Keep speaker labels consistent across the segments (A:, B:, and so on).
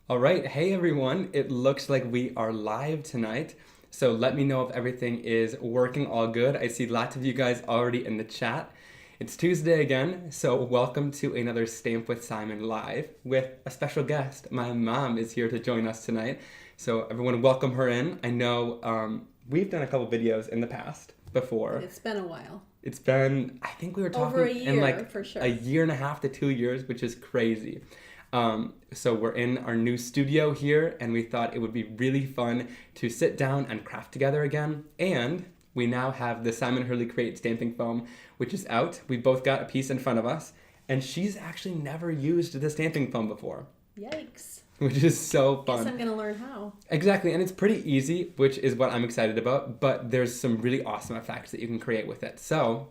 A: All right, hey everyone. It looks like we are live tonight. So let me know if everything is working all good. I see lots of you guys already in the chat. It's Tuesday again, so welcome to another Stamp with Simon live with a special guest. My mom is here to join us tonight. So everyone welcome her in. I know we've done a couple videos in the past before.
B: It's been a while.
A: It's been, I think we were talking
B: over a year,
A: in like
B: for sure.
A: a year and a half to 2 years, which is crazy. So we're in our new studio here, and we thought it would be really fun to sit down and craft together again. And we now have the Simon Hurley Create stamping foam, which is out. We both got a piece in front of us, and she's actually never used the stamping foam before.
B: Yikes.
A: Which is so fun.
B: Guess I'm going to learn how.
A: Exactly, and it's pretty easy, which is what I'm excited about, but there's some really awesome effects that you can create with it. So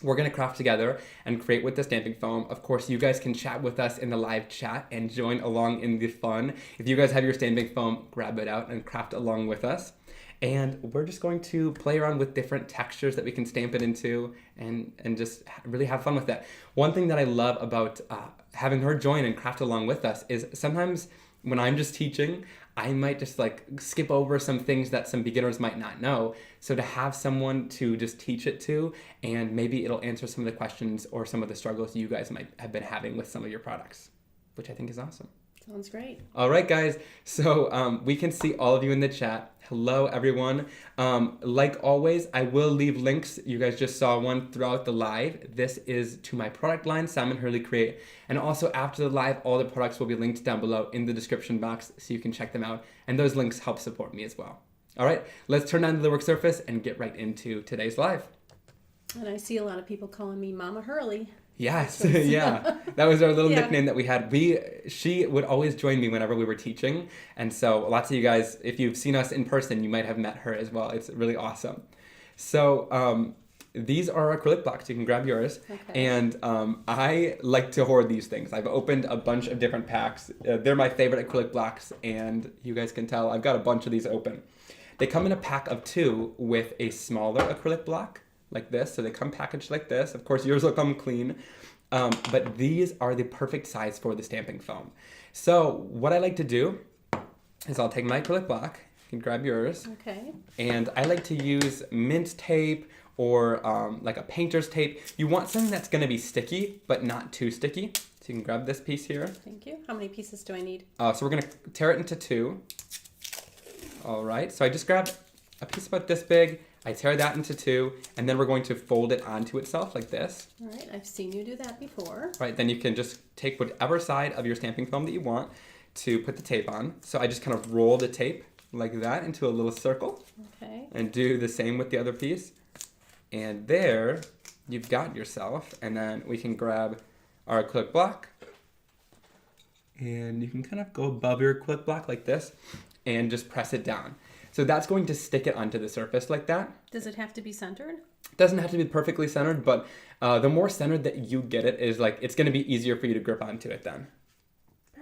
A: we're going to craft together and create with the stamping foam. Of course, you guys can chat with us in the live chat and join along in the fun. If you guys have your stamping foam, grab it out and craft along with us. And we're just going to play around with different textures that we can stamp it into and just really have fun with that. One thing that I love about having her join and craft along with us is sometimes when I'm just teaching, I might just like skip over some things that some beginners might not know. So to have someone to just teach it to, and maybe it'll answer some of the questions or some of the struggles you guys might have been having with some of your products, which I think is awesome.
B: Sounds great.
A: All right, guys. So we can see all of you in the chat. Hello, everyone. Like always, I will leave links. You guys just saw one throughout the live. This is to my product line, Simon Hurley Create. And also after the live, all the products will be linked down below in the description box so you can check them out. And those links help support me as well. All right, let's turn on the work surface and get right into today's live.
B: And I see a lot of people calling me Mama Hurley.
A: Yes, yeah. That was our little
B: Yeah.
A: nickname that we had. She would always join me whenever we were teaching. And so lots of you guys, if you've seen us in person, you might have met her as well. It's really awesome. So these are acrylic blocks. You can grab yours.
B: Okay.
A: And I like to hoard these things. I've opened a bunch of different packs. They're my favorite acrylic blocks. And you guys can tell I've got a bunch of these open. They come in a pack of 2 with a smaller acrylic block, like this. So they come packaged like this. Of course, yours will come clean. But these are the perfect size for the stamping foam. So what I like to do is I'll take my acrylic block, you can grab yours.
B: Okay.
A: And I like to use mint tape or like a painter's tape. You want something that's gonna be sticky, but not too sticky. So you can grab this piece here.
B: Thank you. How many pieces do I need?
A: So we're gonna tear it into 2. All right, so I just grabbed a piece about this big. I tear that into 2, and then we're going to fold it onto itself like this.
B: All right. I've seen you do that before.
A: Right, then you can just take whatever side of your stamping foam that you want to put the tape on. So I just kind of roll the tape like that into a little circle.
B: Okay.
A: And do the same with the other piece. And there, you've got yourself. And then we can grab our acrylic block. And you can kind of go above your acrylic block like this and just press it down. So that's going to stick it onto the surface like that.
B: Does it have to be centered?
A: It doesn't have to be perfectly centered, but the more centered that you get it is like, it's going to be easier for you to grip onto it then.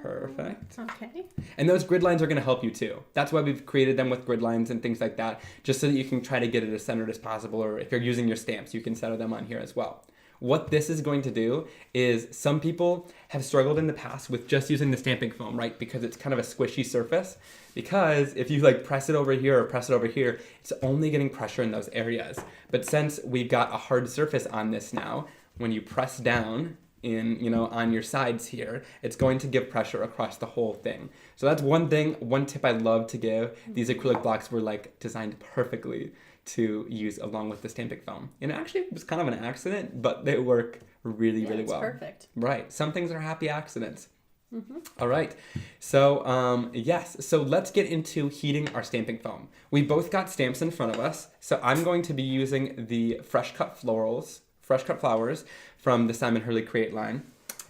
A: Perfect.
B: Okay.
A: And those grid lines are going to help you too. That's why we've created them with grid lines and things like that, just so that you can try to get it as centered as possible, or if you're using your stamps, you can center them on here as well. What this is going to do is some people have struggled in the past with just using the stamping foam, right? Because it's kind of a squishy surface. Because if you like press it over here or press it over here, it's only getting pressure in those areas. But since we've got a hard surface on this now, when you press down in, on your sides here, it's going to give pressure across the whole thing. So that's one tip I love to give. These acrylic blocks were like designed perfectly to use along with the stamping foam. And actually it was kind of an accident, but they work really well.
B: Perfect.
A: Right. Some things are happy accidents. Mm-hmm. All right. So yes. So let's get into heating our stamping foam. We both got stamps in front of us. So I'm going to be using the fresh cut flowers from the Simon Hurley Create line.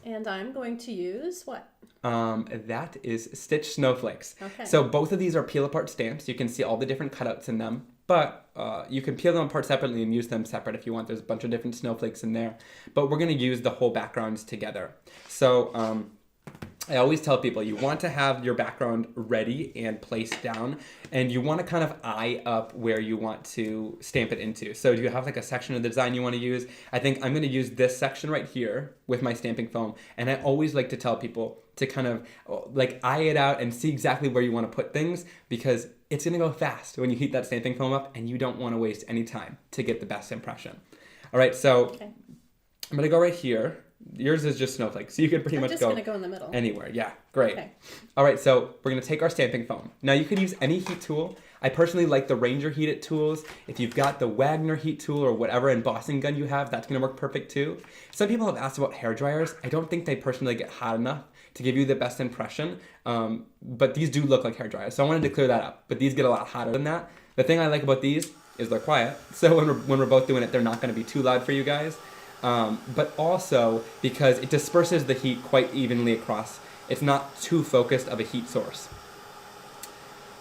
B: And I'm going to use what?
A: That is Stitch Snowflakes.
B: Okay.
A: So both of these are peel apart stamps. You can see all the different cutouts in them, but you can peel them apart separately and use them separate if you want. There's a bunch of different snowflakes in there, but we're going to use the whole backgrounds together. So I always tell people you want to have your background ready and placed down, and you want to kind of eye up where you want to stamp it into. So do you have like a section of the design you want to use? I think I'm going to use this section right here with my stamping foam, and I always like to tell people to kind of like eye it out and see exactly where you want to put things, because it's going to go fast when you heat that stamping foam up, and you don't want to waste any time to get the best impression. All right, so
B: Okay.
A: I'm going to go right here. Yours is just snowflakes, so you could pretty much
B: I'm just
A: go
B: going to go in the middle.
A: anywhere. Yeah, great.
B: Okay.
A: All right, so we're going to take our stamping foam. Now, you could use any heat tool. I personally like the Ranger heated tools. If you've got the Wagner heat tool or whatever embossing gun you have, that's going to work perfect too. Some people have asked about hair dryers. I don't think they personally get hot enough to give you the best impression, but these do look like hair dryers, so I wanted to clear that up. But these get a lot hotter than that. The thing I like about these is they're quiet, so when we're both doing it, they're not going to be too loud for you guys. But also because it disperses the heat quite evenly across. It's not too focused of a heat source.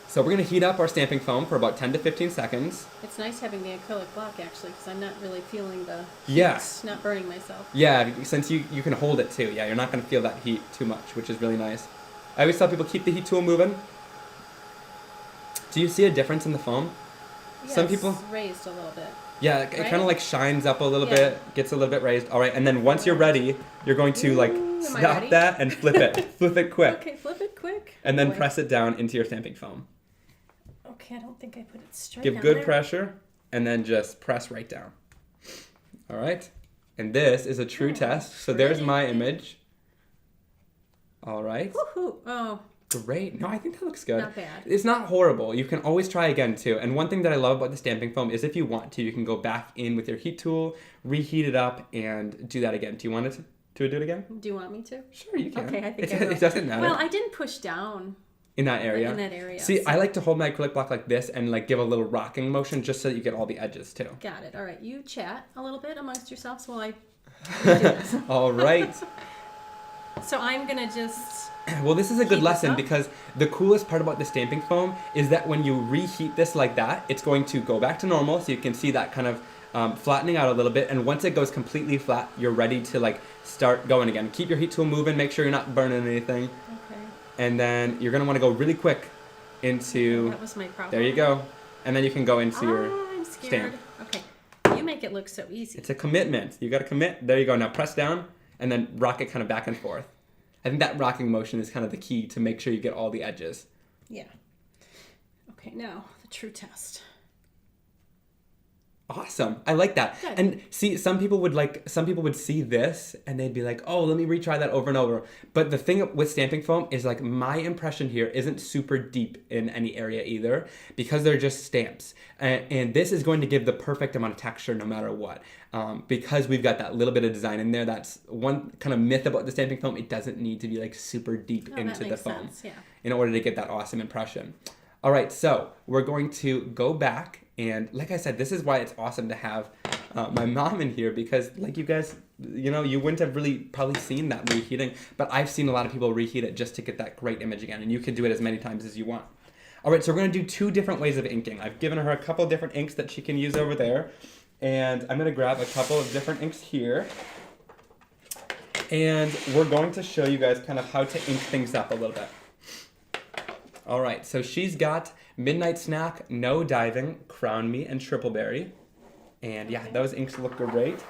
A: So we're going to heat up our stamping foam for about 10 to 15 seconds.
B: It's nice having the acrylic block, actually, because I'm not really feeling the
A: Yeah.
B: heat, not burning myself.
A: Yeah, since you can hold it too. Yeah, you're not going to feel that heat too much, which is really nice. I always tell people keep the heat tool moving. Do you see a difference in the foam?
B: Yeah,
A: Some
B: it's
A: people...
B: raised a little bit.
A: Yeah, it
B: Right?
A: kind of like shines up a little
B: Yeah.
A: bit, gets a little bit raised. All right, and then once you're ready, you're going to like
B: Ooh, am I
A: stop
B: ready?
A: that and flip it. Flip it quick.
B: Okay, flip it quick.
A: And then
B: Boy.
A: press it down into your stamping foam.
B: Okay, I don't think I put it straight
A: Give
B: down
A: good
B: there.
A: pressure, and then just press right down. All right, and this is a true
B: Oh,
A: test. So there's
B: pretty.
A: my image. All right.
B: Woohoo! Oh,
A: Great. No, I think that looks good.
B: Not bad.
A: It's not horrible. You can always try again too. And one thing that I love about the stamping foam is if you want to, you can go back in with your heat tool, reheat it up, and do that again. Do you want it to do it again?
B: do you want me to?
A: Sure, you can.
B: Okay, I think
A: it,
B: I will.
A: it doesn't matter.
B: Well, I didn't push down
A: in that area.
B: in that area.
A: See,
B: so-
A: I like to hold my acrylic block like this and like give a little rocking motion just so that you get all the edges too.
B: Got it. All right, you chat a little bit amongst yourselves while I do this.
A: All right.
B: So I'm gonna just.
A: Well, this is a good
B: Heat this
A: lesson
B: up?
A: because the coolest part about the stamping foam is that when you reheat this like that, it's going to go back to normal. So you can see that kind of flattening out a little bit. And once it goes completely flat, you're ready to like start going again. Keep your heat tool moving. Make sure you're not burning anything.
B: Okay.
A: And then you're going to want to go really quick into...
B: That was my problem.
A: There you go. And then you can go into your
B: I'm scared.
A: stamp.
B: Okay. You make it look so easy.
A: It's a commitment. You got to commit. There you go. Now press down and then rock it kind of back and forth. I think that rocking motion is kind of the key to make sure you get all the edges.
B: Yeah. Okay, now the true test.
A: Awesome. I like that.
B: Good.
A: And see, some people would see this and they'd be like, oh, let me retry that over and over. But the thing with stamping foam is like my impression here isn't super deep in any area either because they're just stamps. And this is going to give the perfect amount of texture no matter what. Because we've got that little bit of design in there. That's one kind of myth about the stamping foam. It doesn't need to be like super deep
B: Oh, that
A: into the
B: makes
A: foam
B: sense, yeah.
A: in order to get that awesome impression. All right, so we're going to go back. And like I said, this is why it's awesome to have my mom in here because like you guys, you know, you wouldn't have really probably seen that reheating, but I've seen a lot of people reheat it just to get that great image again. And you can do it as many times as you want. All right, so we're going to do 2 different ways of inking. I've given her a couple different inks that she can use over there. And I'm going to grab a couple of different inks here. And we're going to show you guys kind of how to ink things up a little bit. All right, so she's got Midnight Snack, No Diving, Crown Me, and Triple Berry. And yeah, those inks look great.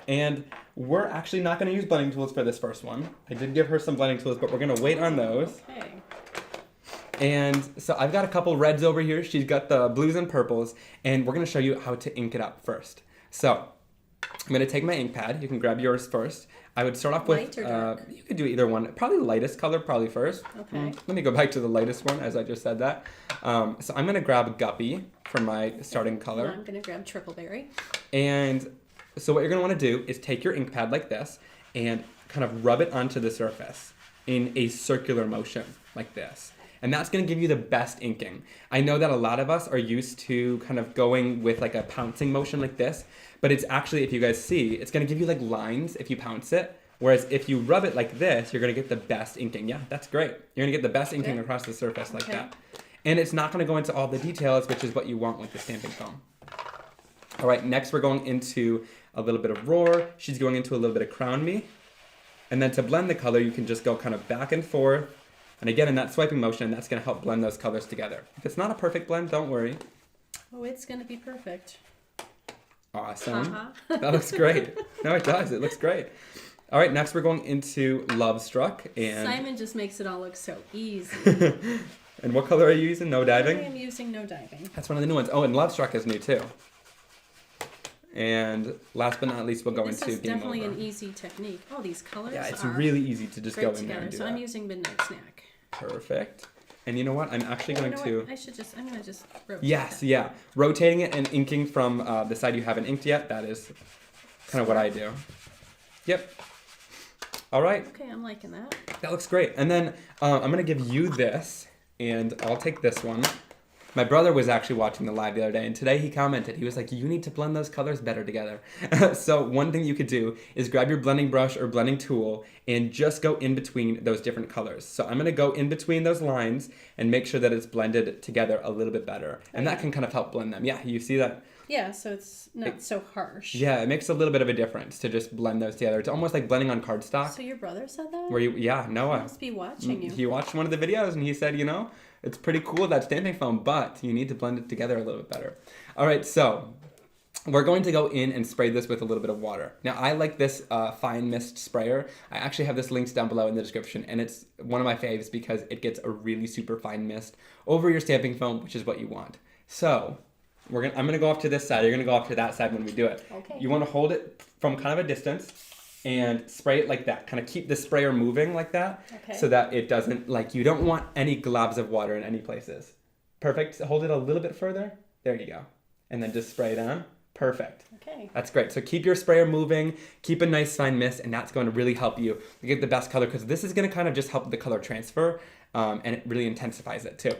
A: And we're actually not going to use blending tools for this first one. I did give her some blending tools, but we're going to wait on those.
B: Okay.
A: And so I've got a couple reds over here. She's got the blues and purples. And we're going to show you how to ink it up first. So I'm going to take my ink pad. You can grab yours first. I would start off with,
B: Light or dark?
A: you could do either one. Probably the lightest color, probably first.
B: Okay.
A: Let me go back to the lightest one as I just said that. So I'm going to grab Guppy for my starting color.
B: I'm gonna grab triple berry.
A: And so what you're going to want to do is take your ink pad like this and kind of rub it onto the surface in a circular motion like this. And that's going to give you the best inking. I know that a lot of us are used to kind of going with like a pouncing motion like this, but it's actually, if you guys see, it's going to give you like lines if you pounce it. Whereas if you rub it like this, you're going to get the best inking. Yeah, that's great. You're going to get the best inking
B: Good.
A: across the surface like
B: Okay.
A: that. And it's not going to go into all the details, which is what you want with the stamping foam. All right, next we're going into a little bit of Roar. She's going into a little bit of Crown Me. And then to blend the color, you can just go kind of back and forth. And again, in that swiping motion, that's going to help blend those colors together. If it's not a perfect blend, don't worry.
B: Oh, it's going to be perfect.
A: Awesome. That looks great. No, it does. It looks great. All right, next we're going into Love Struck. And
B: Simon just makes it all look so easy.
A: And what color are you using? No diving?
B: I am using No Diving.
A: That's one of the new ones. Oh, and Love Struck is new too. And last but not least, we'll go into Game Over.
B: This is definitely an easy technique. Oh, these colors
A: Yeah, it's
B: are
A: really easy to just go in
B: together.
A: there and do
B: So
A: that.
B: I'm using Midnight Snack.
A: Perfect. And you know what? I'm actually going to...
B: I'm going to just rotate
A: Yes,
B: that.
A: yeah. Rotating it and inking from the side you haven't inked yet, that is kind of what I do. Yep. All right.
B: Okay, I'm liking that.
A: That looks great. And then I'm going to give you this, and I'll take this one. My brother was actually watching the live the other day, and today he commented. He was like, you need to blend those colors better together. So one thing you could do is grab your blending brush or blending tool and just go in between those different colors. So I'm going to go in between those lines and make sure that it's blended together a little bit better. And that can kind of help blend them. Yeah, you see that?
B: Yeah, so it's not so harsh.
A: Yeah, it makes a little bit of a difference to just blend those together. It's almost like blending on cardstock.
B: So your brother said that?
A: Noah.
B: He must be watching you.
A: He watched one of the videos and he said, you know, it's pretty cool, that stamping foam, but you need to blend it together a little bit better. All right, so we're going to go in and spray this with a little bit of water. Now, I like this fine mist sprayer. I actually have this linked down below in the description, and it's one of my faves because it gets a really super fine mist over your stamping foam, which is what you want. So I'm gonna go off to this side. You're gonna go off to that side when we do it.
B: Okay.
A: You want to hold it from kind of a distance and spray it like that. Kind of keep the sprayer moving like that,
B: okay,
A: so that it doesn't, like, you don't want any globs of water in any places. Perfect. Hold it a little bit further. There you go. And then just spray it on. Perfect.
B: Okay.
A: That's great. So keep your sprayer moving, keep a nice fine mist, and that's going to really help you get the best color, because this is going to kind of just help the color transfer, and it really intensifies it too.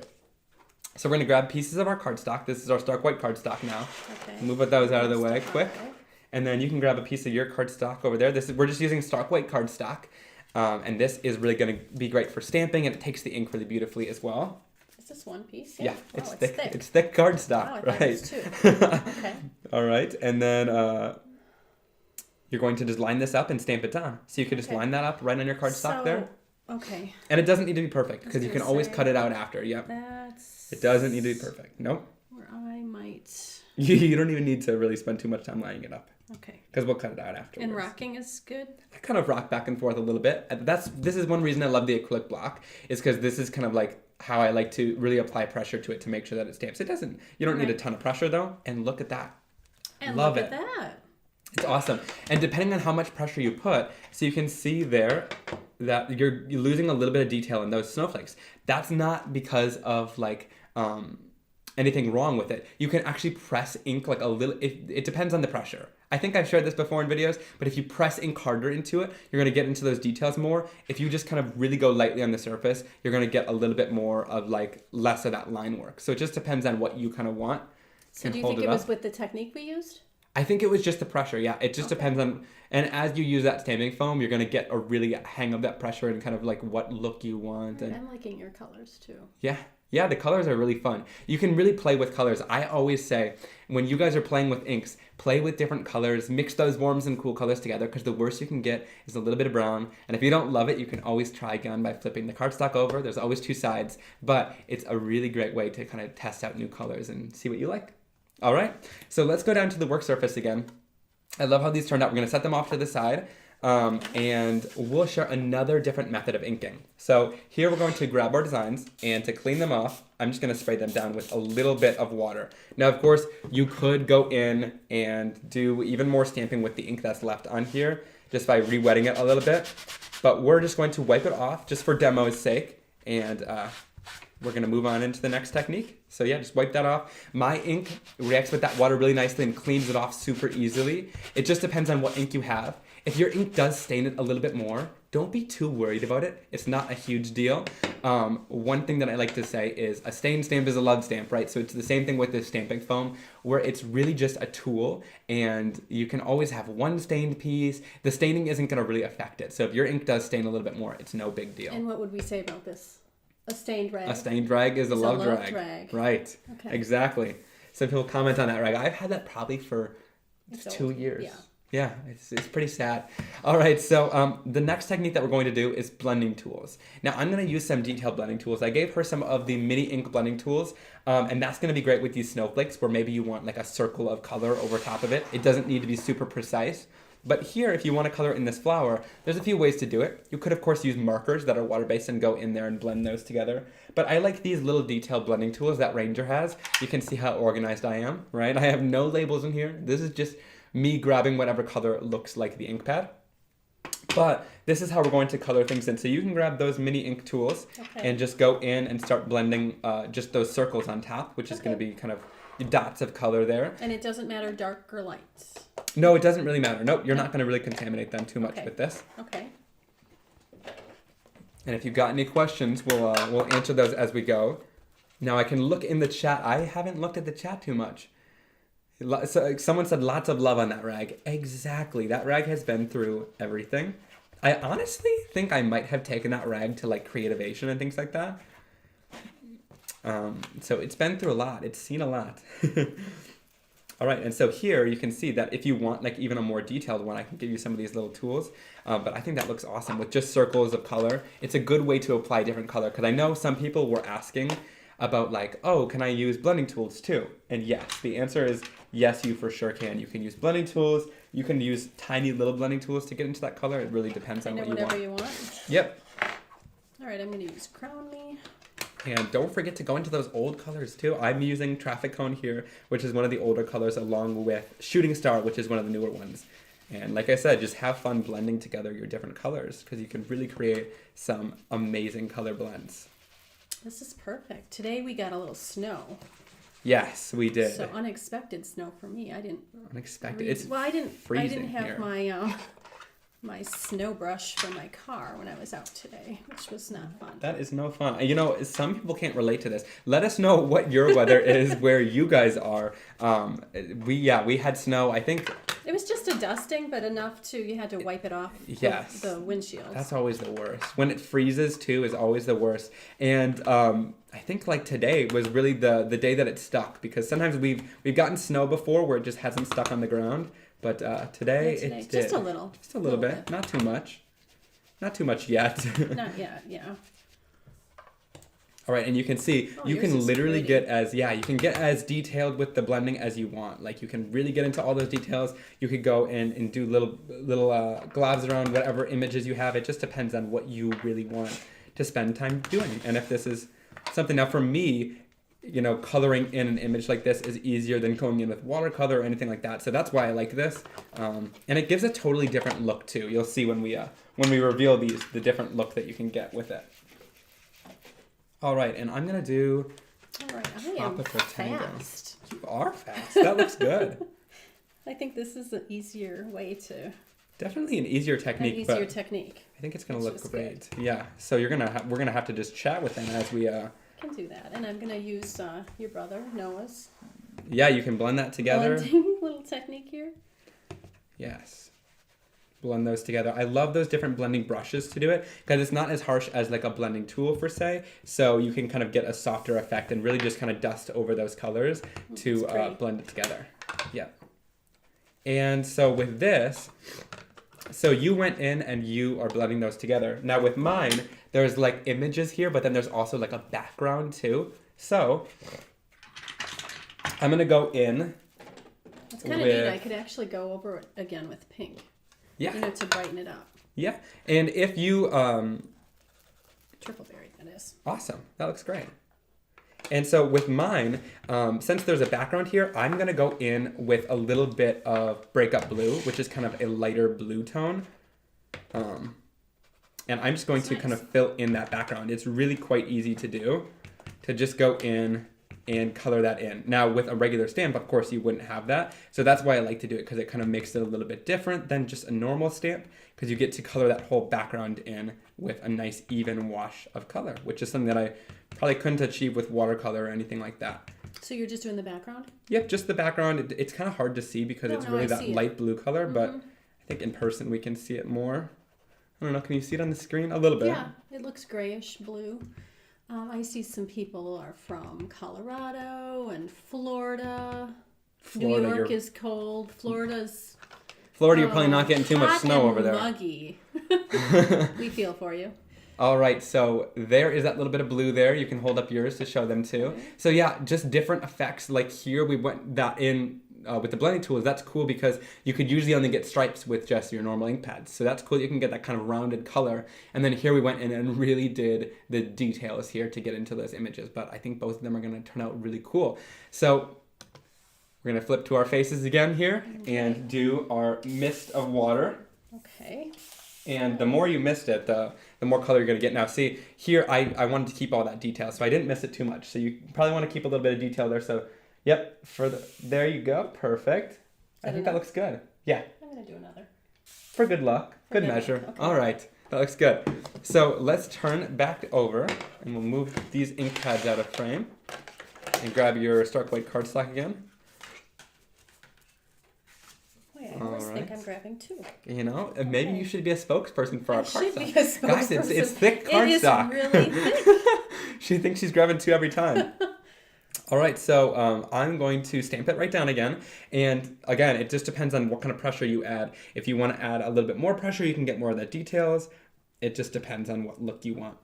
A: So we're going to grab pieces of our cardstock. This is our stark white cardstock now.
B: Okay.
A: Move those out of the way quick. And then you can grab a piece of your cardstock over there. We're just using stark white cardstock. And this is really going to be great for stamping, and it takes the ink really beautifully as well.
B: Is this one piece?
A: Yeah,
B: Oh,
A: it's thick. It's thick cardstock,
B: oh, I
A: right?
B: thought it was two. Okay.
A: All right, and then you're going to just line this up and stamp it on. So you could just line that up right on your cardstock there.
B: Okay.
A: And it doesn't need to be perfect, because you can always cut it out after. Yep. It doesn't need to be perfect. Nope.
B: Where I might.
A: You don't even need to really spend too much time lining it up.
B: Okay.
A: Because we'll cut it out afterwards.
B: And rocking is good?
A: I kind of rock back and forth a little bit. This is one reason I love the acrylic block, is because this is kind of like how I like to really apply pressure to it to make sure that it stamps. You don't need a ton of pressure though. And look at that.
B: And
A: love
B: look
A: it.
B: at that.
A: It's awesome. And depending on how much pressure you put, so you can see there that you're losing a little bit of detail in those snowflakes. That's not because of like anything wrong with it. You can actually press ink like a little, it depends on the pressure. I think I've shared this before in videos, but if you press ink harder into it, you're going to get into those details more. If you just kind of really go lightly on the surface, you're going to get a little bit more of like less of that line work. So it just depends on what you kind of want.
B: So do you think it was with the technique we used?
A: I think it was just the pressure, yeah. It just depends on, and as you use that stamping foam, you're going to get a really hang of that pressure and kind of like what look you want. And
B: I'm liking your colors too.
A: Yeah, the colors are really fun. You can really play with colors. I always say, when you guys are playing with inks, play with different colors, mix those warms and cool colors together, because the worst you can get is a little bit of brown. And if you don't love it, you can always try again by flipping the cardstock over. There's always two sides, but it's a really great way to kind of test out new colors and see what you like. All right, so let's go down to the work surface again. I love how these turned out. We're going to set them off to the side, and we'll share another different method of inking. So here we're going to grab our designs, and to clean them off, I'm just going to spray them down with a little bit of water. Now, of course, you could go in and do even more stamping with the ink that's left on here, just by re-wetting it a little bit. But we're just going to wipe it off, just for demo's sake, and we're going to move on into the next technique. So yeah, just wipe that off. My ink reacts with that water really nicely and cleans it off super easily. It just depends on what ink you have. If your ink does stain it a little bit more, don't be too worried about it. It's not a huge deal. One thing that I like to say is a stained stamp is a love stamp, right? So it's the same thing with this stamping foam, where it's really just a tool, and you can always have one stained piece. The staining isn't going to really affect it. So if your ink does stain a little bit more, it's no big deal.
B: And what would we say about this? A stained rag?
A: A stained rag is a love drag. Right.
B: Okay.
A: Exactly. Some people comment on that rag. I've had that probably for 2 years.
B: Yeah.
A: Yeah, it's pretty sad. All right, so the next technique that we're going to do is blending tools. Now, I'm going to use some detailed blending tools. I gave her some of the mini ink blending tools, and that's going to be great with these snowflakes where maybe you want like a circle of color over top of it. It doesn't need to be super precise. But here, if you want to color in this flower, there's a few ways to do it. You could, of course, use markers that are water-based and go in there and blend those together. But I like these little detailed blending tools that Ranger has. You can see how organized I am, right? I have no labels in here. This is just me grabbing whatever color looks like the ink pad. But this is how we're going to color things in. So you can grab those mini ink tools and just go in and start blending just those circles on top, which is going to be kind of dots of color there.
B: And it doesn't matter dark or light?
A: No, it doesn't really matter. Nope, you're not going to really contaminate them too much with this.
B: Okay.
A: And if you've got any questions, we'll answer those as we go. Now I can look in the chat. I haven't looked at the chat too much. So someone said lots of love on that rag. Exactly. That rag has been through everything. I honestly think I might have taken that rag to like Creativation and things like that. So it's been through a lot. It's seen a lot. All right, and so here you can see that if you want like even a more detailed one, I can give you some of these little tools. But I think that looks awesome with just circles of color. It's a good way to apply different color because I know some people were asking about like, oh, can I use blending tools too? And yes, the answer is yes, you for sure can. You can use blending tools. You can use tiny little blending tools to get into that color. It really depends on what you want.
B: Whatever you want.
A: Yep.
B: All right, I'm going to use Crown Me.
A: And don't forget to go into those old colors too. I'm using Traffic Cone here, which is one of the older colors, along with Shooting Star, which is one of the newer ones. And like I said, just have fun blending together your different colors because you can really create some amazing color blends.
B: This is perfect. Today we got a little snow.
A: Yes, we did.
B: So unexpected snow for me. I didn't.
A: Unexpected. It's
B: I didn't have
A: here.
B: my snow brush for my car when I was out today, which was not fun.
A: That is no fun. You know, some people can't relate to this. Let us know what your weather is where you guys are. We had snow. I think
B: it was just a dusting, but enough you had to wipe it off the windshield.
A: That's always the worst. When it freezes too is always the worst. And I think like today was really the day that it stuck because sometimes we've gotten snow before where it just hasn't stuck on the ground. But today it did.
B: Just a little.
A: Just a little bit. Not too much. Not too much yet.
B: Not yet, yeah.
A: All right, and you can see, you can literally get as detailed with the blending as you want. Like you can really get into all those details. You could go and do little globs around whatever images you have. It just depends on what you really want to spend time doing. And if this is something, now for me, you know, coloring in an image like this is easier than going in with watercolor or anything like that. So that's why I like this. And it gives a totally different look too. You'll see when we reveal these, the different look that you can get with it. All right, and I'm gonna do Tropical Tango.
B: Fast.
A: You are fast. That looks good.
B: I think this is an easier way to.
A: Definitely an easier technique. I think it's gonna look great. Good. Yeah. So we're gonna have to just chat with them as we.
B: Can do that, and I'm gonna use your brother Noah's.
A: Yeah, you can blend that together.
B: Blending little technique here.
A: Yes. Blend those together. I love those different blending brushes to do it because it's not as harsh as like a blending tool per se. So you can kind of get a softer effect and really just kind of dust over those colors to blend it together. Yeah. And so with this, so you went in and you are blending those together. Now with mine, there's like images here, but then there's also like a background too. So I'm gonna go in.
B: It's kind of neat. I could actually go over it again with pink.
A: Yeah.
B: You know, to brighten it up.
A: Yeah. And if you
B: triple berry, that is.
A: Awesome. That looks great. And so with mine, since there's a background here, I'm going to go in with a little bit of Breakup Blue, which is kind of a lighter blue tone. And I'm just going to kind of fill in that background. It's really quite easy to do, to just go in and color that in. Now with a regular stamp, of course, you wouldn't have that. So that's why I like to do it, because it kind of makes it a little bit different than just a normal stamp, because you get to color that whole background in with a nice even wash of color, which is something that I probably couldn't achieve with watercolor or anything like that.
B: So you're just doing the background?
A: Yep, just the background. It's kind of hard to see because it's really that light blue color, but I think in person we can see it more. I don't know, can you see it on the screen? A little bit.
B: Yeah, it looks grayish blue. I see some people are from Colorado and Florida. New York is cold. Florida's
A: Florida, you're probably not getting too much
B: hot
A: snow
B: and
A: over there.
B: Muggy. We feel for you.
A: All right, so there is that little bit of blue there. You can hold up yours to show them too. So yeah, just different effects. Like here, we went that in with the blending tools. That's cool because you could usually only get stripes with just your normal ink pads. So that's cool. You can get that kind of rounded color. And then here we went in and really did the details here to get into those images. But I think both of them are going to turn out really cool. So we're going to flip to our faces again here and do our mist of water.
B: Okay.
A: And the more you mist it, the more color you're going to get. Now, see, here I wanted to keep all that detail, so I didn't mist it too much. So you probably want to keep a little bit of detail there. So, yep, there you go. Perfect. I think that looks good. Yeah.
B: I'm going to do another.
A: For good luck. Good measure.
B: Okay.
A: All right. That looks good. So let's turn back over, and we'll move these ink pads out of frame. And grab your stark white cardstock again.
B: I always think I'm grabbing two.
A: You know, and maybe you should be a spokesperson for our cardstock.
B: Should be a spokesperson.
A: Guys, it's thick cardstock.
B: It is really thick.
A: She thinks she's grabbing two every time. All right, so I'm going to stamp it right down again. And again, it just depends on what kind of pressure you add. If you want to add a little bit more pressure, you can get more of the details. It just depends on what look you want.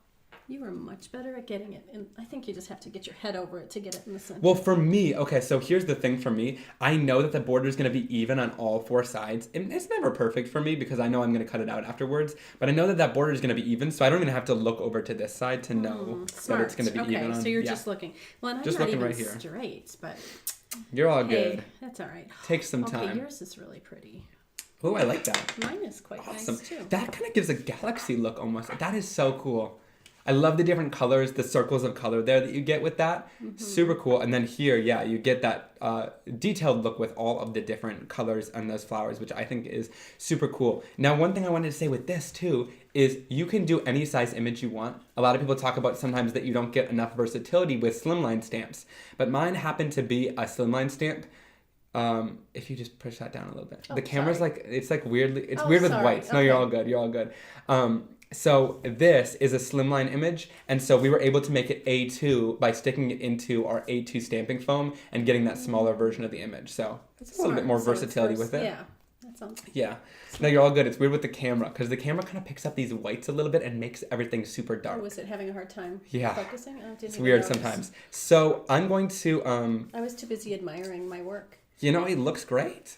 B: You were much better at getting it, and I think you just have to get your head over it to get it in the center.
A: Well, for me, okay, so here's the thing for me. I know that the border is going to be even on all four sides. And it's never perfect for me because I know I'm going to cut it out afterwards. But I know that border is going to be even, so I don't even have to look over to this side to know that it's going to be even on.
B: So you're just looking. Well, and I'm
A: just
B: not
A: looking
B: even
A: right here.
B: Straight, but
A: you're all
B: hey,
A: good.
B: That's all right.
A: Takes some time.
B: Okay, yours is really pretty.
A: Oh, I like that.
B: Mine is quite
A: Awesome.
B: nice too.
A: That kind of gives a galaxy look almost. That is so cool. I love the different colors, the circles of color there that you get with that. Mm-hmm. Super cool. And then here, yeah, you get that detailed look with all of the different colors on those flowers, which I think is super cool. Now, one thing I wanted to say with this too is you can do any size image you want. A lot of people talk about sometimes that you don't get enough versatility with slimline stamps, but mine happened to be a slimline stamp. If you just push that down a little bit. The camera's like, it's like weirdly, it's weird with whites. No, you're all good. You're all good. So this is a slimline image, and so we were able to make it A2 by sticking it into our A2 stamping foam and getting that smaller version of the image. So it's a little bit more versatility with it.
B: Yeah, that sounds good.
A: Yeah. No, you're all good. It's weird with the camera because the camera kind of picks up these whites a little bit and makes everything super dark.
B: Oh, was it having a hard time focusing? Oh,
A: It's weird sometimes. So I'm going to...
B: I was too busy admiring my work.
A: You know, it looks great.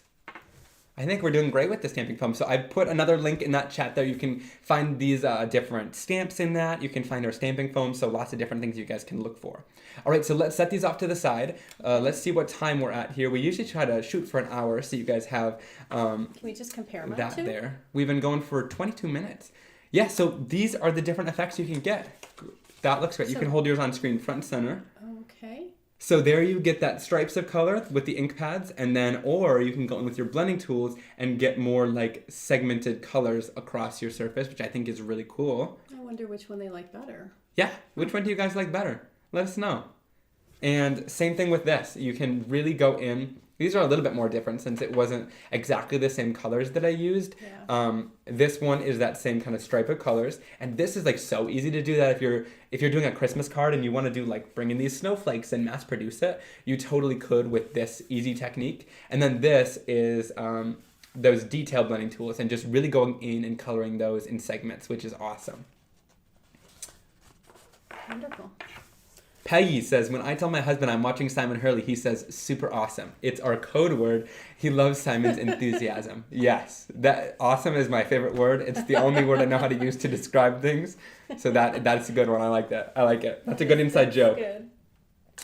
A: I think we're doing great with the stamping foam. So I put another link in that chat there. You can find these different stamps in that. You can find our stamping foam. So lots of different things you guys can look for. All right, so let's set these off to the side. Let's see what time we're at here. We usually try to shoot for an hour so you guys have
B: Can we just compare them
A: that there. We've been going for 22 minutes. Yeah, so these are the different effects you can get. That looks great. You can hold yours on screen front and center.
B: Okay.
A: So there you get that stripes of color with the ink pads, and then, or you can go in with your blending tools and get more like segmented colors across your surface, which I think is really cool.
B: I wonder which one they like better.
A: Yeah, which one do you guys like better? Let us know. And same thing with this. You can really go in. These are a little bit more different since it wasn't exactly the same colors that I used.
B: Yeah.
A: This one is that same kind of stripe of colors. And this is like so easy to do that if you're doing a Christmas card and you want to do like bring in these snowflakes and mass produce it, you totally could with this easy technique. And then this is those detail blending tools and just really going in and coloring those in segments, which is awesome.
B: Wonderful.
A: Peggy says, when I tell my husband I'm watching Simon Hurley, he says, super awesome. It's our code word. He loves Simon's enthusiasm. Yes, that awesome is my favorite word. It's the only word I know how to use to describe things. So that's a good one. I like that. I like it. That's a good inside joke.
B: Good.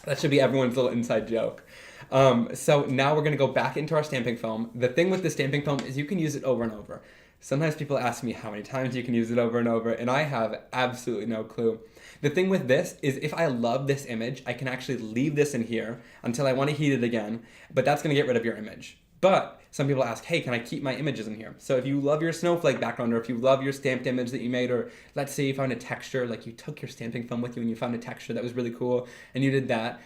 A: That should be everyone's little inside joke. So now we're going to go back into our stamping foam. The thing with the stamping foam is you can use it over and over. Sometimes people ask me how many times you can use it over and over, and I have absolutely no clue. The thing with this is if I love this image, I can actually leave this in here until I want to heat it again, but that's going to get rid of your image. But some people ask, hey, can I keep my images in here? So if you love your snowflake background, or if you love your stamped image that you made, or let's say you found a texture, like you took your stamping foam with you and you found a texture that was really cool, and you did that,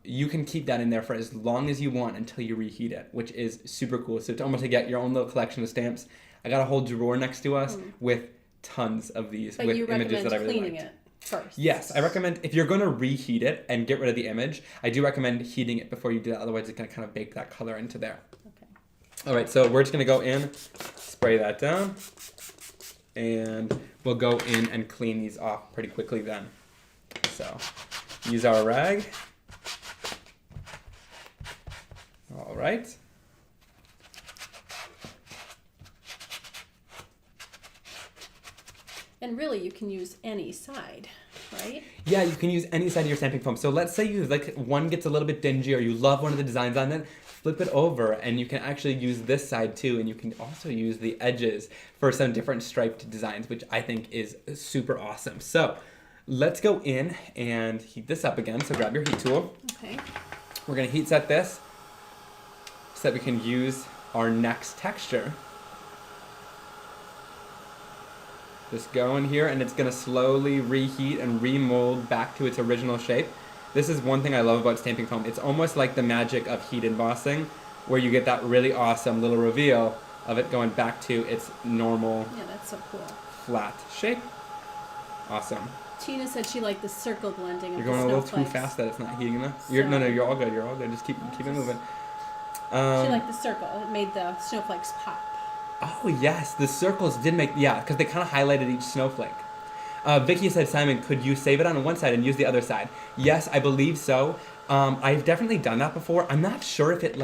A: you can keep that in there for as long as you want until you reheat it, which is super cool. So to almost get your own little collection of stamps, I got a whole drawer next to us with tons of these with images that I really liked.
B: It first.
A: Yes, I recommend if you're going to reheat it and get rid of the image, I do recommend heating it before you do that. Otherwise, it's going to kind of bake that color into there.
B: Okay.
A: All right, so we're just gonna go in, spray that down, and we'll go in and clean these off pretty quickly then. So use our rag. All right.
B: And really, you can use any side, right?
A: Yeah, you can use any side of your stamping foam. So let's say you like one gets a little bit dingy or you love one of the designs on it, flip it over and you can actually use this side too, and you can also use the edges for some different striped designs, which I think is super awesome. So let's go in and heat this up again. So grab your heat tool.
B: Okay.
A: We're gonna heat set this so that we can use our next texture. Just go in here and it's gonna slowly reheat and remold back to its original shape. This is one thing I love about stamping foam. It's almost like the magic of heat embossing, where you get that really awesome little reveal of it going back to its normal,
B: Yeah, that's so cool.
A: flat shape. Awesome.
B: Tina said she liked the circle blending of
A: You're
B: the
A: going a little
B: snowflakes.
A: too fast that it's not heating enough.
B: So-
A: No, you're all good. You're all good. Just keep it moving.
B: She liked the circle. It made the snowflakes pop.
A: Oh yes, the circles did make, yeah, because they kind of highlighted each snowflake. Vicky said, Simon, could you save it on one side and use the other side? Yes, I believe so. I've definitely done that before. I'm not sure if it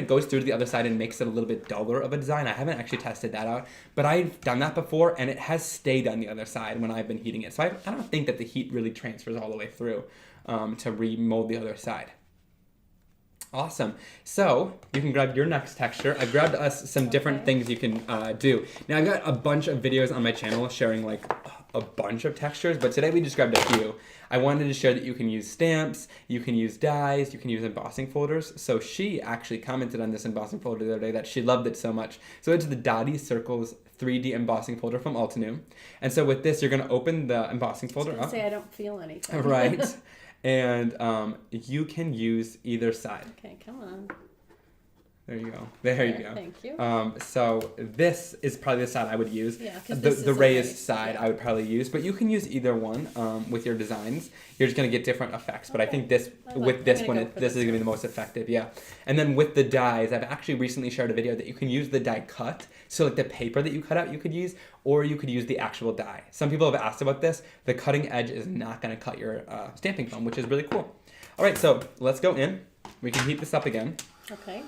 A: goes through to the other side and makes it a little bit duller of a design. I haven't actually tested that out, but I've done that before and it has stayed on the other side when I've been heating it. So I don't think that the heat really transfers all the way through to remold the other side. Awesome. So you can grab your next texture. I grabbed us some different things you can do. Now I've got a bunch of videos on my channel sharing like a bunch of textures, but today we just grabbed a few. I wanted to share that you can use stamps, you can use dies, you can use embossing folders. So she actually commented on this embossing folder the other day that she loved it so much. So it's the Dotty Circles 3D embossing folder from Altenew. And so with this, you're going to open the embossing folder up.
B: Say I don't feel anything.
A: Right. And you can use either side.
B: Okay, come on.
A: There you go. There you go.
B: Thank you.
A: So this is probably the side I would use.
B: Yeah, 'cause
A: the
B: this
A: the
B: is a
A: raised
B: raised,
A: side
B: yeah.
A: I would probably use, but you can use either one with your designs. You're just gonna get different effects, but I think this
B: I'm
A: with this
B: gonna
A: one,
B: go for
A: this is
B: this
A: gonna be the most effective. Yeah. And then with the dies, I've actually recently shared a video that you can use the die cut. So like the paper that you cut out, you could use, or you could use the actual die. Some people have asked about this. The cutting edge is not gonna cut your stamping foam, which is really cool. All right, so let's go in. We can heat this up again.
B: Okay.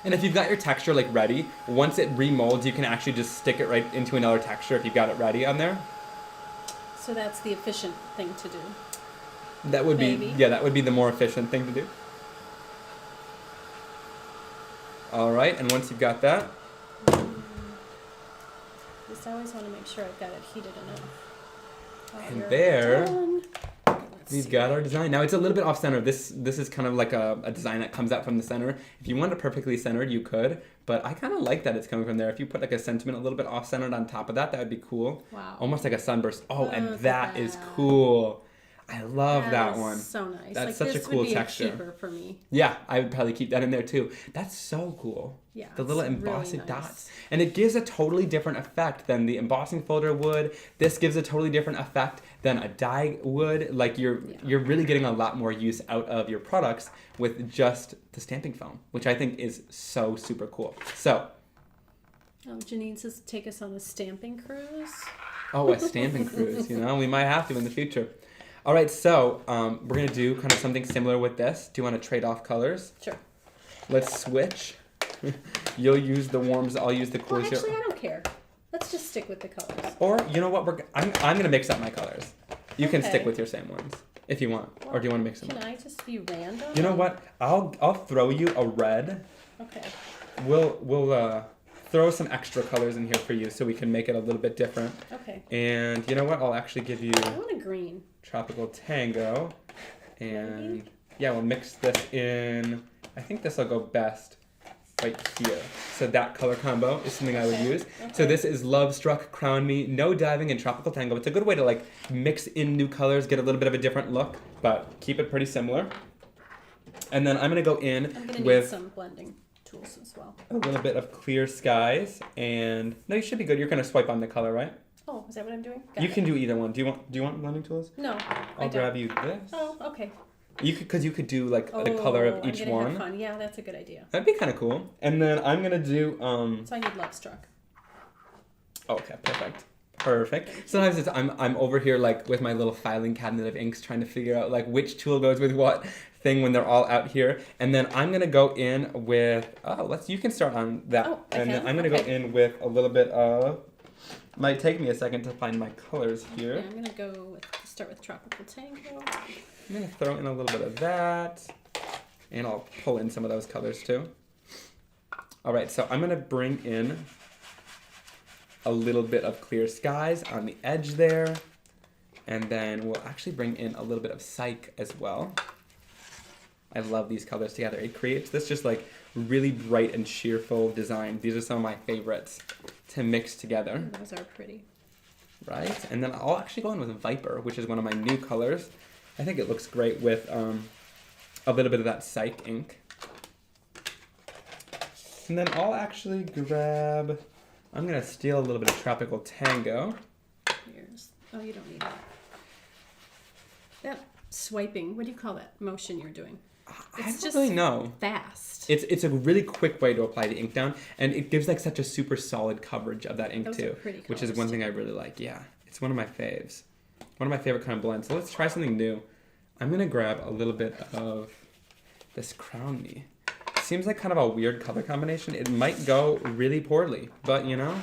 A: And if you've got your texture like ready, once it remolds, you can actually just stick it right into another texture if you've got it ready on there.
B: So that's the efficient thing to do.
A: That would be,
B: Maybe.
A: yeah, that would be the more efficient thing to do. All right, and once you've got that,
B: Just always want to make sure I've got it heated enough. Oh,
A: And
B: you're
A: there-
B: done. Let's
A: we've
B: see.
A: got our design. Now it's a little bit off center. This is kind of like a design that comes out from the center. If you want it perfectly centered, you could, but I kind of like that it's coming from there. If you put like a sentiment a little bit off centered on top of that, that would be cool.
B: Wow.
A: Almost like a sunburst. Oh, and
B: Look at
A: that is
B: that.
A: cool. I love that
B: is
A: one.
B: So nice.
A: That's
B: like,
A: such a
B: this
A: cool
B: would be
A: texture.
B: A keeper for me.
A: Yeah, I would probably keep that in there too. That's so cool.
B: Yeah.
A: The little
B: it's
A: embossed
B: really nice.
A: dots. And it gives a totally different effect than the embossing folder would. This gives a totally different effect than a die would. Like you're really getting a lot more use out of your products with just the stamping foam, which I think is so super cool. So,
B: Oh, Janine says take us on a stamping cruise.
A: oh, a stamping cruise, you know, we might have to in the future. All right, so we're gonna do kind of something similar with this. Do you want to trade off colors?
B: Sure.
A: Let's switch. You'll use the warms, I'll use the
B: Well,
A: cools.
B: actually, I don't care. Let's just stick with the colors.
A: Or you know what? I'm gonna mix up my colors. You can stick
B: Okay.
A: with your same ones if you want, or do you want to mix them
B: Can
A: up?
B: I just be random?
A: You know what? I'll throw you a red.
B: Okay.
A: We'll throw some extra colors in here for you so we can make it a little bit different.
B: Okay.
A: And you know what? I'll actually give you
B: I want a green.
A: Tropical Tango, and
B: Maybe.
A: yeah, we'll mix this in. I think this will go best right here. So that color combo is something I would
B: Okay,
A: use. So
B: okay.
A: this is Love Struck, Crown Me, No Diving, and Tropical Tango. It's a good way to like mix in new colors, get a little bit of a different look, but keep it pretty similar. And then I'm gonna go in
B: I'm gonna need
A: with
B: some blending tools as well.
A: a little bit of Clear Skies, and no, you should be good. You're gonna swipe on the color, right?
B: Oh, is that what I'm doing? Got
A: You
B: it.
A: can do either one. Do you want blending tools?
B: No, I
A: I'll
B: don't.
A: grab you this.
B: Oh, okay.
A: Because you could do like the color of each
B: I'm gonna
A: one.
B: Have fun. Yeah, that's a good idea.
A: That'd be kind of cool. And then I'm gonna do
B: So I need Love Struck.
A: Okay, perfect. Sometimes I'm over here like with my little filing cabinet of inks trying to figure out like which tool goes with what thing when they're all out here. And then I'm gonna go in with you can start on that.
B: Oh,
A: and then I'm gonna go in with a little bit of might take me a second to find my colors here.
B: Okay, I'm gonna start with Tropical Tango.
A: I'm gonna throw in a little bit of that. And I'll pull in some of those colors too. Alright, so I'm gonna bring in a little bit of Clear Skies on the edge there. And then we'll actually bring in a little bit of Psych as well. I love these colors together. It creates this just like really bright and cheerful design. These are some of my favorites to mix together.
B: Those are pretty.
A: Right? And then I'll actually go in with Viper, which is one of my new colors. I think it looks great with a little bit of that Psych ink. And then I'll actually grab... I'm going to steal a little bit of Tropical Tango.
B: Oh, you don't need that. That swiping, what do you call that motion you're doing?
A: I don't really know.
B: Fast.
A: It's a really quick way to apply the ink down, and it gives like such a super solid coverage of that ink too, which is one thing I really like. Yeah, it's one of my faves. One of my favorite kind of blends. So let's try something new. I'm going to grab a little bit of this Crown Me. Seems like kind of a weird color combination. It might go really poorly, but you know,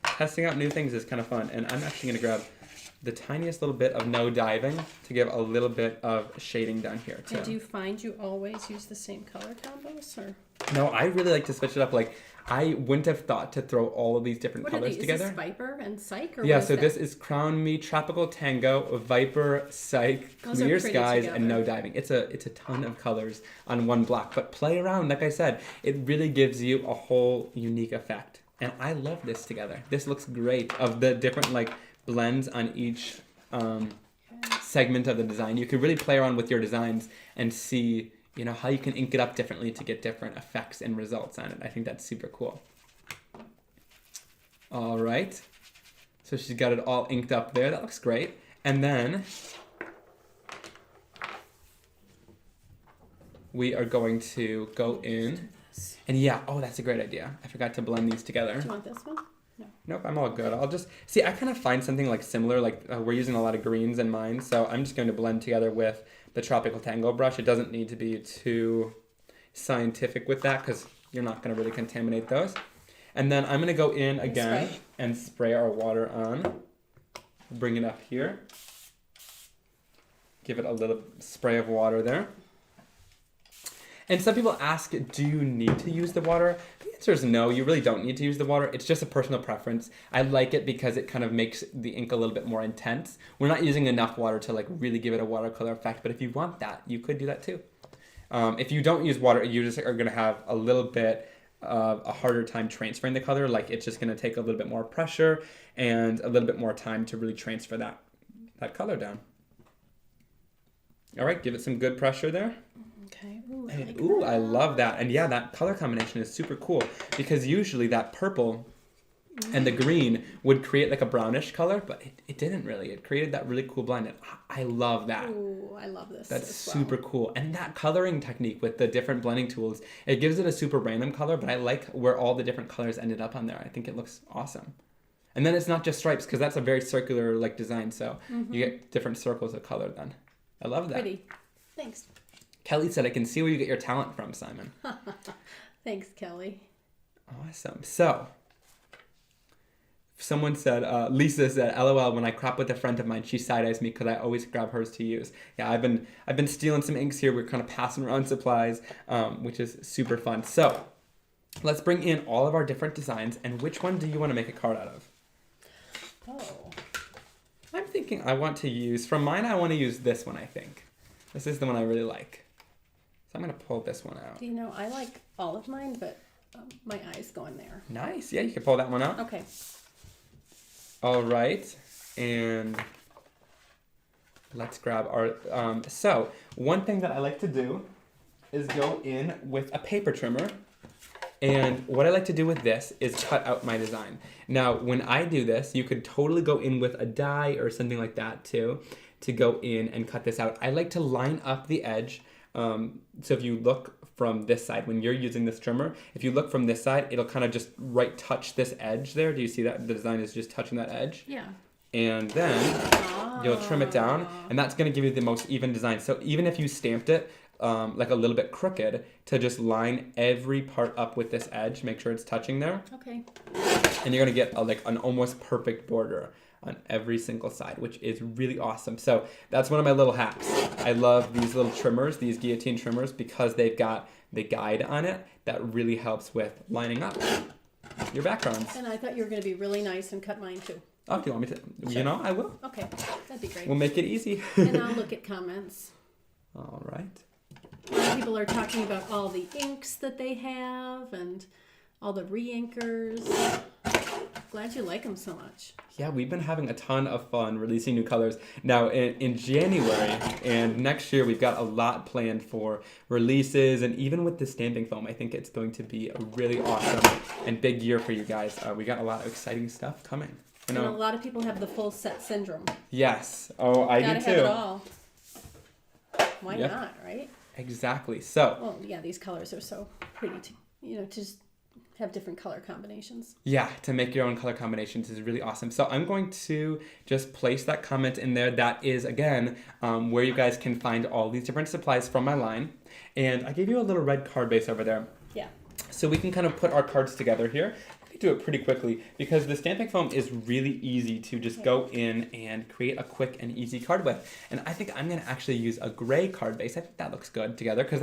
A: testing out new things is kind of fun. And I'm actually going to grab the tiniest little bit of no diving to give a little bit of shading down here too.
B: And do you find you always use the same color combos, or?
A: No, I really like to switch it up. Like, I wouldn't have thought to throw all of these different colors together.
B: Is this Viper and Psych? Or
A: yeah, so this is Crown Me, Tropical Tango, Viper, Psych, Clear Skies, and No Diving. It's a ton of colors on one block. But play around, like I said, it really gives you a whole unique effect. And I love this together. This looks great of the different like blends on each segment of the design. You could really play around with your designs and see, you know, how you can ink it up differently to get different effects and results on it. I think that's super cool. All right. So she's got it all inked up there. That looks great. And then we are going to go in. And yeah, oh, that's a great idea. I forgot to blend these together.
B: Do you want this one? No.
A: Nope, I'm all good. I'll just, see, I kind of find something like similar, like we're using a lot of greens in mine, so I'm just going to blend together with the Tropical Tango brush. It doesn't need to be too scientific with that because you're not going to really contaminate those. And then I'm going to go in again and spray our water on. Bring it up here. Give it a little spray of water there. And some people ask, do you need to use the water? The answer is no, you really don't need to use the water. It's just a personal preference. I like it because it kind of makes the ink a little bit more intense. We're not using enough water to like really give it a watercolor effect, but if you want that, you could do that too. If you don't use water, you just are going to have a little bit of a harder time transferring the color. Like it's just going to take a little bit more pressure and a little bit more time to really transfer that color down. All right, give it some good pressure there.
B: Okay.
A: Ooh, I love that. And yeah, that color combination is super cool because usually that purple and the green would create like a brownish color, but it didn't really. It created that really cool blend. And I love that.
B: Ooh, I love this.
A: That's super cool. And that coloring technique with the different blending tools, it gives it a super random color, but I like where all the different colors ended up on there. I think it looks awesome. And then it's not just stripes because that's a very circular like design, so you get different circles of color then. I love that.
B: Pretty. Thanks.
A: Kelly said, I can see where you get your talent from, Simon.
B: Thanks, Kelly.
A: Awesome. So, someone said, Lisa said, LOL, when I crop with a friend of mine, she side-eyes me because I always grab hers to use. Yeah, I've been stealing some inks here. We're kind of passing around supplies, which is super fun. So, let's bring in all of our different designs. And which one do you want to make a card out of?
B: Oh.
A: I'm thinking I want to use, from mine, I want to use this one, I think. This is the one I really like. So I'm going to pull this one out.
B: You know, I like all of mine, but my eyes go in there.
A: Nice. Yeah, you can pull that one out.
B: Okay.
A: All right. And let's grab our... so one thing that I like to do is go in with a paper trimmer. And what I like to do with this is cut out my design. Now, when I do this, you could totally go in with a die or something like that too. to go in and cut this out. I like to line up the edge. So if you look from this side, when you're using this trimmer, if you look from this side, it'll kind of just touch this edge there. Do you see that? The design is just touching that edge.
B: Yeah.
A: And then you'll trim it down, and that's going to give you the most even design. So even if you stamped it like a little bit crooked, to just line every part up with this edge, make sure it's touching there.
B: Okay.
A: And you're going to get like an almost perfect border on every single side, which is really awesome. So that's one of my little hacks. I love these little trimmers, these guillotine trimmers, because they've got the guide on it that really helps with lining up your backgrounds.
B: And I thought you were going to be really nice and cut mine too.
A: Oh, do you want me to?
B: Sure.
A: You know, I will.
B: Okay, that'd be great.
A: We'll make it easy.
B: And I'll look at comments.
A: All right.
B: A lot of people are talking about all the inks that they have and all the re-inkers. Glad you like them so much.
A: Yeah, we've been having a ton of fun releasing new colors. Now, in January and next year, we've got a lot planned for releases. And even with the stamping foam, I think it's going to be a really awesome and big year for you guys. We got a lot of exciting stuff coming. You know?
B: And a lot of people have the full set syndrome.
A: Yes. Oh, I do too.
B: Gotta have it all. Why
A: Yep.
B: not, right?
A: Exactly. So.
B: Well, yeah, these colors are so pretty to just have different color combinations.
A: Yeah, to make your own color combinations is really awesome. So I'm going to just place that comment in there. That is, again, where you guys can find all these different supplies from my line. And I gave you a little red card base over there.
B: Yeah.
A: So we can kind of put our cards together here. We do it pretty quickly because the stamping foam is really easy to just go in and create a quick and easy card with. And I think I'm going to actually use a gray card base. I think that looks good together because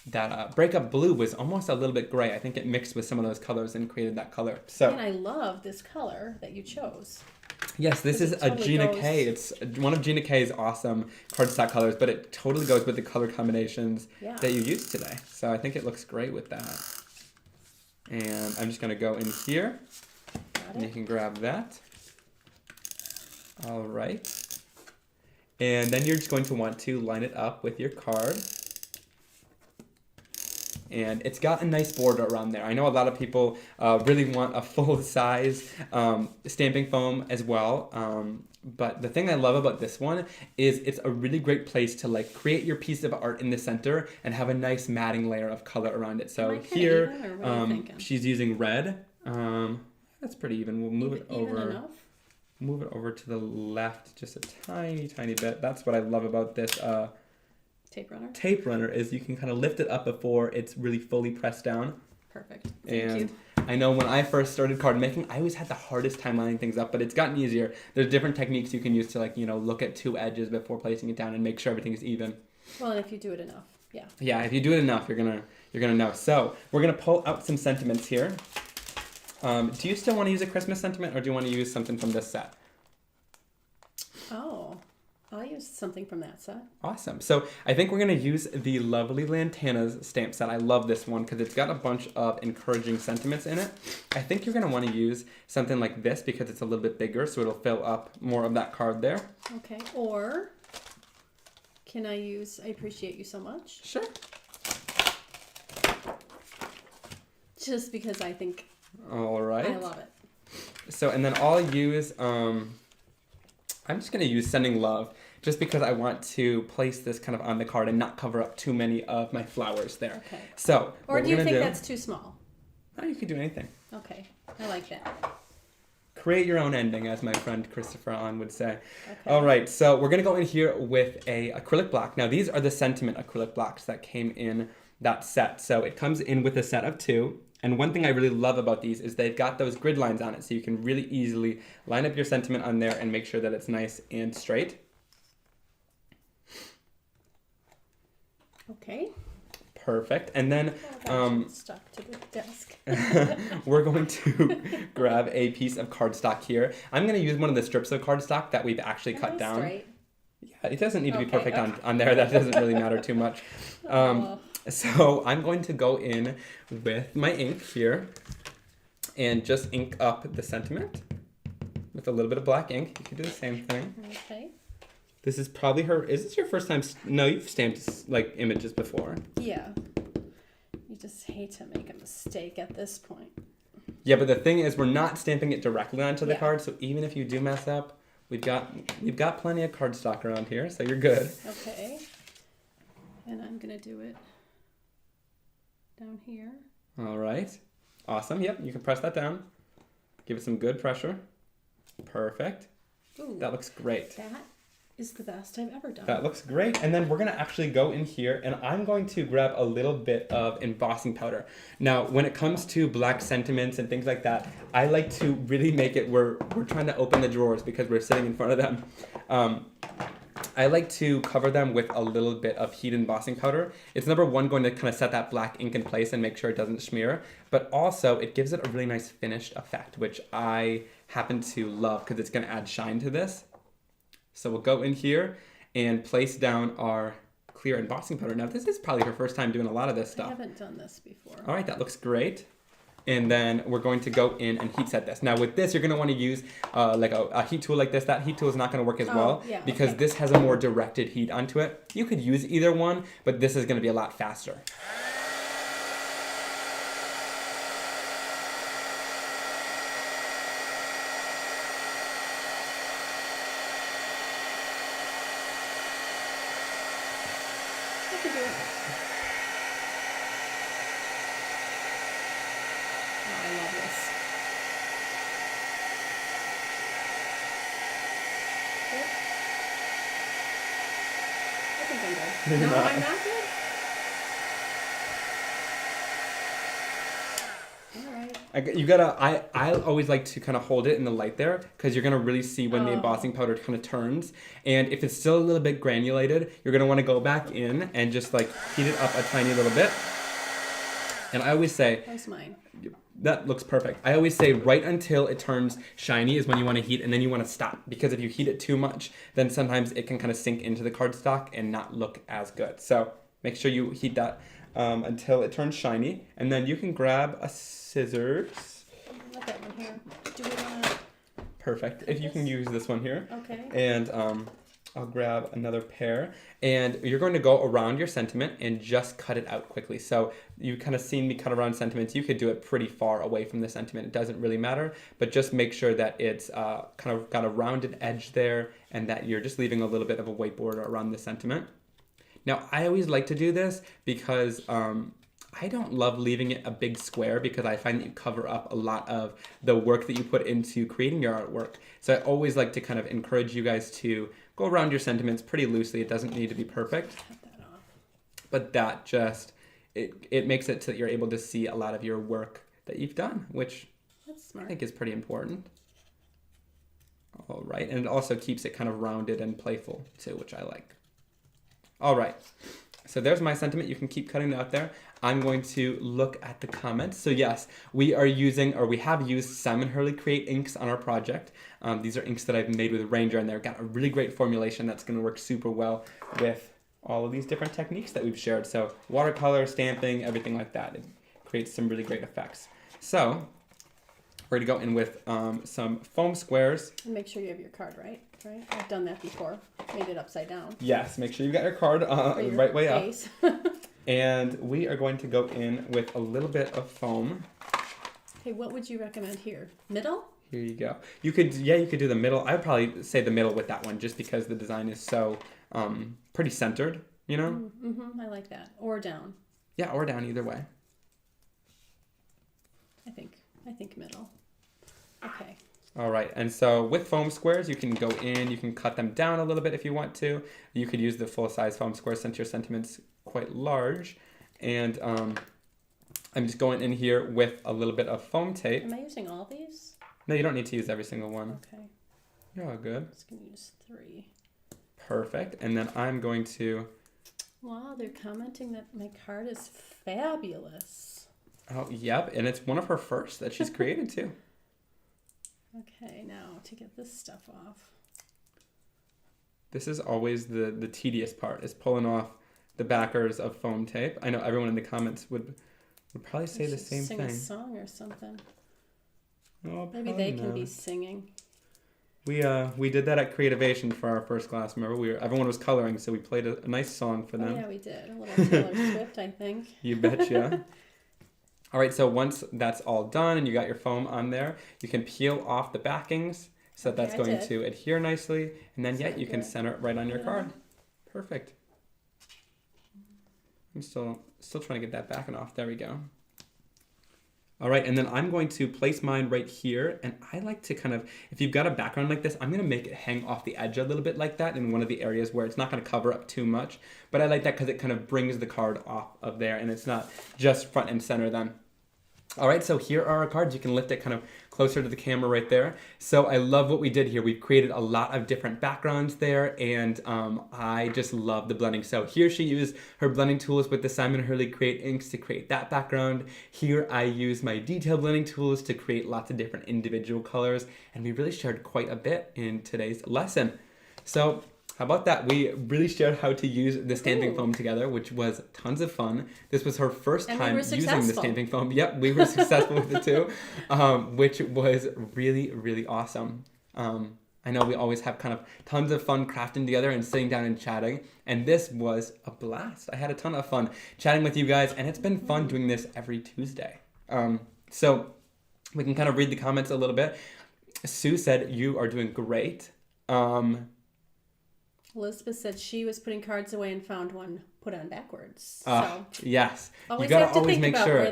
A: that breakup blue was almost a little bit gray. I think it mixed with some of those colors and created that color. So,
B: and I love this color that you chose.
A: Yes, this is a Gina K. It's one of Gina K's awesome cardstock colors, but it totally goes with the color combinations that you used today. So I think it looks great with that. And I'm just going to go in here. And you can grab that. All right. And then you're just going to want to line it up with your card. And it's got a nice border around there. I know a lot of people really want a full-size stamping foam as well. But the thing I love about this one is it's a really great place to like create your piece of art in the center and have a nice matting layer of color around it. So here, she's using red. That's pretty even. We'll move it over.
B: Even enough?
A: Move it over to the left just a tiny, tiny bit. That's what I love about this tape runner is you can kind of lift it up before it's really fully pressed down.
B: Perfect. Thank you.
A: I know when I first started card making, I always had the hardest time lining things up, but it's gotten easier. There's different techniques you can use to look at two edges before placing it down and make sure everything is even.
B: Well, and if you do it enough, yeah.
A: Yeah, if you do it enough, you're gonna know. So we're gonna pull out some sentiments here. Do you still want to use a Christmas sentiment, or do you want to use something from this set?
B: Oh, I'll use something from that set.
A: Awesome. So I think we're going to use the lovely Lantanas stamp set. I love this one because it's got a bunch of encouraging sentiments in it. I think you're going to want to use something like this because it's a little bit bigger, so it'll fill up more of that card there.
B: Okay. Or can I use I appreciate you so much?
A: Sure.
B: Just because I think
A: All right.
B: I love it.
A: So, and then I'll use, I'm just going to use Sending Love just because I want to place this kind of on the card and not cover up too many of my flowers there.
B: Okay.
A: So,
B: or do you think that's too small?
A: No, you can do anything.
B: Okay. I like that.
A: Create your own ending, as my friend Christopher Ahn would say.
B: Okay.
A: All right, so we're going to go in here with a acrylic block. Now, these are the sentiment acrylic blocks that came in that set. So it comes in with a set of 2. And one thing I really love about these is they've got those grid lines on it, so you can really easily line up your sentiment on there and make sure that it's nice and straight.
B: Okay.
A: Perfect. And then
B: stuck to the desk.
A: we're going to grab a piece of cardstock here. I'm going to use one of the strips of cardstock that we've actually cut down.
B: Straight.
A: Yeah, it doesn't need to be perfect on there. That doesn't really matter too much. So I'm going to go in with my ink here and just ink up the sentiment with a little bit of black ink. You can do the same thing.
B: Okay.
A: This is probably is this your first time? No, you've stamped like images before.
B: Yeah. You just hate to make a mistake at this point.
A: Yeah, but the thing is we're not stamping it directly onto the card, so even if you do mess up, we've got plenty of cardstock around here, so you're good.
B: Okay. And I'm gonna do it down here.
A: All right. Awesome. Yep, you can press that down. Give it some good pressure. Perfect.
B: Ooh,
A: that looks great.
B: That is the best I've ever done.
A: That looks great. And then we're going to actually go in here and I'm going to grab a little bit of embossing powder. Now, when it comes to black sentiments and things like that, I like to really make it where we're trying to open the drawers because we're sitting in front of them. I like to cover them with a little bit of heat embossing powder. It's number one going to kind of set that black ink in place and make sure it doesn't smear, but also it gives it a really nice finished effect, which I happen to love because it's going to add shine to this. So we'll go in here and place down our clear embossing powder. Now this is probably her first time doing a lot of this stuff.
B: I haven't done this before.
A: All right, that looks great. And then we're going to go in and heat set this. Now with this, you're going to want to use like a heat tool like this. That heat tool is not going to work as well because this has a more directed heat onto it. You could use either one, but this is going to be a lot faster.
B: I can do it. I love this. Good. I think I'm good. No, I'm not good. All right.
A: You gotta. I always like to kind of hold it in the light there because you're gonna really see when the embossing powder kind of turns. And if it's still a little bit granulated, you're gonna want to go back in and just like heat it up a tiny little bit. And I always say,
B: How's mine?
A: that looks perfect. I always say right until it turns shiny is when you want to heat, and then you want to stop. Because if you heat it too much, then sometimes it can kind of sink into the cardstock and not look as good. So make sure you heat that until it turns shiny. And then you can grab a scissors.
B: I've got one here. Do we want to...
A: Perfect. If you can use this one here.
B: Okay.
A: And I'll grab another pair. And you're going to go around your sentiment and just cut it out quickly. So you kind of seen me cut around sentiments. You could do it pretty far away from the sentiment. It doesn't really matter. But just make sure that it's kind of got a rounded edge there and that you're just leaving a little bit of a white border around the sentiment. Now, I always like to do this because I don't love leaving it a big square because I find that you cover up a lot of the work that you put into creating your artwork. So I always like to kind of encourage you guys to go around your sentiments pretty loosely. It doesn't need to be perfect.
B: Cut that off.
A: But that just, it makes it so that you're able to see a lot of your work that you've done, which
B: That's smart.
A: I think is pretty important. All right, and it also keeps it kind of rounded and playful too, which I like. All right, so there's my sentiment. You can keep cutting it out there. I'm going to look at the comments. So yes, we are using, or we have used Simon Hurley Create inks on our project. These are inks that I've made with Ranger, and they've got a really great formulation that's going to work super well with all of these different techniques that we've shared. So watercolor, stamping, everything like that. It creates some really great effects. So we're going to go in with some foam squares.
B: And make sure you have your card right. I've done that before. Made it upside down.
A: Yes, make sure you got your card the right way up.
B: up.
A: And we are going to go in with a little bit of foam.
B: Okay, what would you recommend here? Middle?
A: Here you go. You could do the middle. I would probably say the middle with that one just because the design is so pretty centered, you know?
B: Mm-hmm, I like that. Or down.
A: Yeah, or down, either way.
B: I think middle. Okay.
A: All right, and so with foam squares, you can go in, you can cut them down a little bit if you want to. You could use the full-size foam squares since your sentiment's quite large. And I'm just going in here with a little bit of foam tape.
B: Am I using all these?
A: No, you don't need to use every single one.
B: Okay.
A: You're all good.
B: I'm just going to use 3.
A: Perfect. And then I'm going to...
B: Wow, they're commenting that my card is fabulous.
A: Oh, yep. And it's one of her first that she's created too.
B: Okay, now to get this stuff off.
A: This is always the tedious part, is pulling off the backers of foam tape. I know everyone in the comments would probably say the same
B: sing
A: thing.
B: A song or something.
A: Oh,
B: Maybe they can be singing.
A: We did that at Creativation for our first class. Remember, everyone was coloring, so we played a nice song for them.
B: Oh yeah, we did. A little Taylor Swift, I think.
A: You betcha. All right, so once that's all done and you got your foam on there, you can peel off the backings So
B: Okay,
A: that's
B: I
A: going
B: did.
A: to adhere nicely. And then, yeah,
B: So
A: you can
B: good.
A: center it right on your
B: Put it
A: card.
B: on.
A: Perfect. I'm still trying to get that back and off. There we go. All right, and then I'm going to place mine right here, and I like to kind of, if you've got a background like this, I'm gonna make it hang off the edge a little bit like that in one of the areas where it's not gonna cover up too much, but I like that because it kind of brings the card off of there, and it's not just front and center then. All right, so here are our cards. You can lift it kind of closer to the camera right there. So I love what we did here. We've created a lot of different backgrounds there, and I just love the blending. So here she used her blending tools with the Simon Hurley Create inks to create that background. Here I use my detail blending tools to create lots of different individual colors, and we really shared quite a bit in today's lesson. So how about that? We really shared how to use the stamping foam together, which was tons of fun. This was her first time using the stamping foam. Yep, we were successful with it too, which was really, really awesome. I know we always have kind of tons of fun crafting together and sitting down and chatting, and this was a blast. I had a ton of fun chatting with you guys, and it's been fun doing this every Tuesday. So we can kind of read the comments a little bit. Sue said, "You are doing great."
B: Elizabeth said she was putting cards away and found one put on backwards.
A: Yes.
B: Always
A: you gotta
B: have to
A: always
B: think
A: make
B: about
A: sure
B: where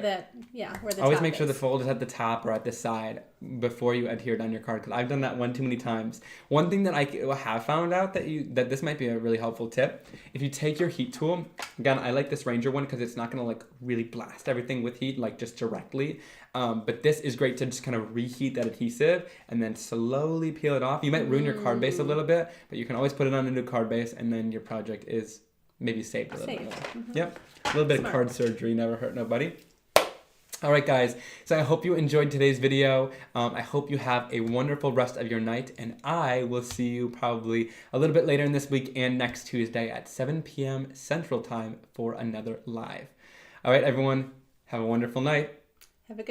B: the
A: always
B: top
A: make sure the
B: is.
A: fold is at the top or at the side before you adhere it on your card, because I've done that one too many times. One thing that I have found out that this might be a really helpful tip: if you take your heat tool, again, I like this Ranger one because it's not gonna like really blast everything with heat like just directly. But this is great to just kind of reheat that adhesive and then slowly peel it off. You might ruin your card base a little bit, but you can always put it on a new card base, and then your project is maybe saved a little bit. Yep, a little bit of card surgery never hurt nobody. All right, guys, so I hope you enjoyed today's video. I hope you have a wonderful rest of your night, and I will see you probably a little bit later in this week and next Tuesday at 7 p.m. Central Time for another live. All right, everyone, have a wonderful night.
B: Have a good night.